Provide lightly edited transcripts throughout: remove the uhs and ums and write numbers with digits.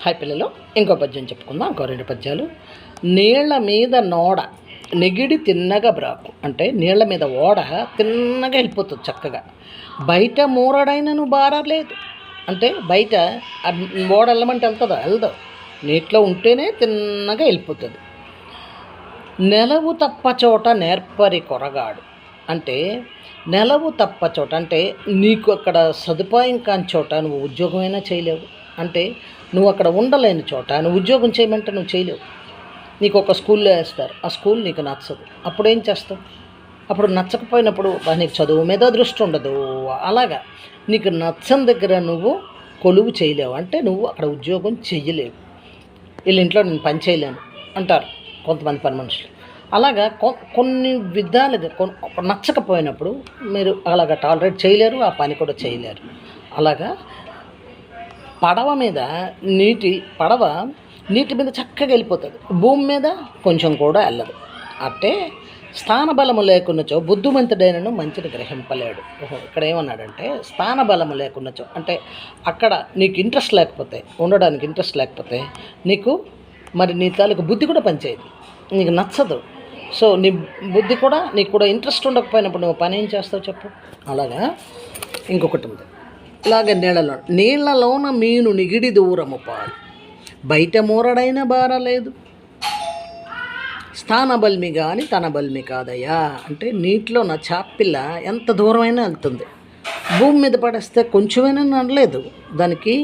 Hi పిల్లలు, ఇంకో పద్యం చెప్పుకుందాం. ఇంకో రెండు పద్యాలు. నీళ్ల మీద నోడ నెగిడి తిన్నగా బ్రాకు. అంటే నీళ్ల మీద ఓడ తిన్నగా వెళ్ళిపోతుంది చక్కగా. బయట మూరడైనను బారలేదు. అంటే బయట ఓడ వెళ్ళమంటే వెళ్తుందా? వెళ్దాం. నీటిలో ఉంటేనే తిన్నగా వెళ్ళిపోతుంది. నెలవు తప్ప చోట నేర్పరి కొరగాడు. అంటే నెలవు తప్ప చోట అంటే నీకు అక్కడ సదుపాయం కాని చోట నువ్వు ఉద్యోగమైనా చేయలేవు. అంటే నువ్వు అక్కడ ఉండలేని చోట నువ్వు ఉద్యోగం చేయమంటే నువ్వు చేయలేవు. నీకు ఒక స్కూల్లో వేస్తారు, ఆ స్కూల్ నీకు నచ్చదు. అప్పుడు ఏం చేస్తావు? అప్పుడు నచ్చకపోయినప్పుడు నీకు చదువు మీద దృష్టి ఉండదు. అలాగా నీకు నచ్చని దగ్గర నువ్వు కొలువు చేయలేవు. అంటే నువ్వు అక్కడ ఉద్యోగం చెయ్యలేవు. వీళ్ళ ఇంట్లో నేను పని చేయలేను అంటారు కొంతమంది పని మనుషులు. అలాగా కొన్ని విధాలుగా నచ్చకపోయినప్పుడు మీరు అలాగ టాలరేట్ చేయలేరు, ఆ పని కూడా చేయలేరు. అలాగా పడవ మీద పడవ నీటి మీద చక్కగా వెళ్ళిపోతుంది, భూమి మీద కొంచెం కూడా వెళ్ళదు. అంటే స్థానబలము లేకున్నచో బుద్ధిమంతుడైనను మంచిని గ్రహింపలేడు. ఇక్కడ ఏమన్నాడంటే స్థానబలము లేకున్నచో అంటే అక్కడ నీకు ఇంట్రెస్ట్ లేకపోతే, ఉండడానికి ఇంట్రెస్ట్ లేకపోతే నీకు నీ తాలూకు బుద్ధి కూడా పనిచేయదు, నీకు నచ్చదు. సో నీకు కూడా ఇంట్రెస్ట్ ఉండకపోయినప్పుడు నువ్వు పని ఏం చేస్తావు చెప్పు. అలాగా ఇంకొకటి ఉంది. ఇలాగ నీళ్లలోన మీను నిగిడి దూరము పాలు, బయట మూరడైన బారలేదు. స్థానబల్మి కానీ తన బల్మి కాదయ్యా. అంటే నీటిలో నా చాపిల్ల ఎంత దూరమైనా వెళ్తుంది, భూమి మీద పడేస్తే కొంచెమైనా నడలేదు దానికి.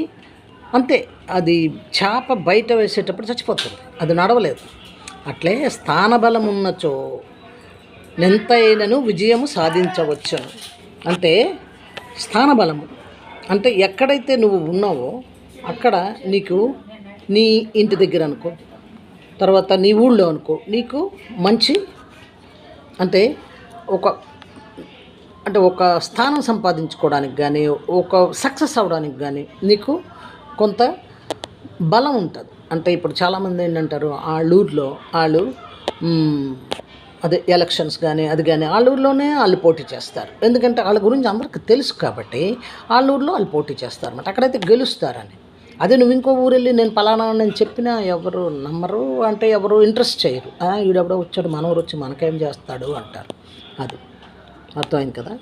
అంతే, అది చేప బయట వేసేటప్పుడు చచ్చిపోతుంది, అది నడవలేదు. అట్లే స్థానబలం ఉన్నచో నెంతైనను విజయము సాధించవచ్చును. అంటే స్థానబలము అంటే ఎక్కడైతే నువ్వు ఉన్నావో అక్కడ నీకు నీ ఇంటి దగ్గర అనుకో, తర్వాత నీ ఊళ్ళో అనుకో, నీకు మంచి అంటే ఒక స్థానం సంపాదించుకోవడానికి కానీ, ఒక సక్సెస్ అవ్వడానికి కానీ నీకు కొంత బలం ఉంటుంది. అంటే ఇప్పుడు చాలామంది ఏంటంటారు, వాళ్ళు ఎలక్షన్స్ కానీ అది కానీ ఊళ్ళోనే వాళ్ళు పోటీ చేస్తారు. ఎందుకంటే వాళ్ళ గురించి అందరికీ తెలుసు కాబట్టి ఊళ్ళో వాళ్ళు పోటీ చేస్తారు అన్నమాట. అక్కడైతే గెలుస్తారని. అదే నువ్వు ఇంకో ఊరు వెళ్ళి నేను పలానా నేను చెప్పినా ఎవరు నమ్మరు, అంటే ఎవరు ఇంట్రెస్ట్ చేయరు. వీడెవడో వచ్చాడు, మనవరు వచ్చి మనకేం చేస్తాడు అంటారు. అది అర్థమైంది కదా.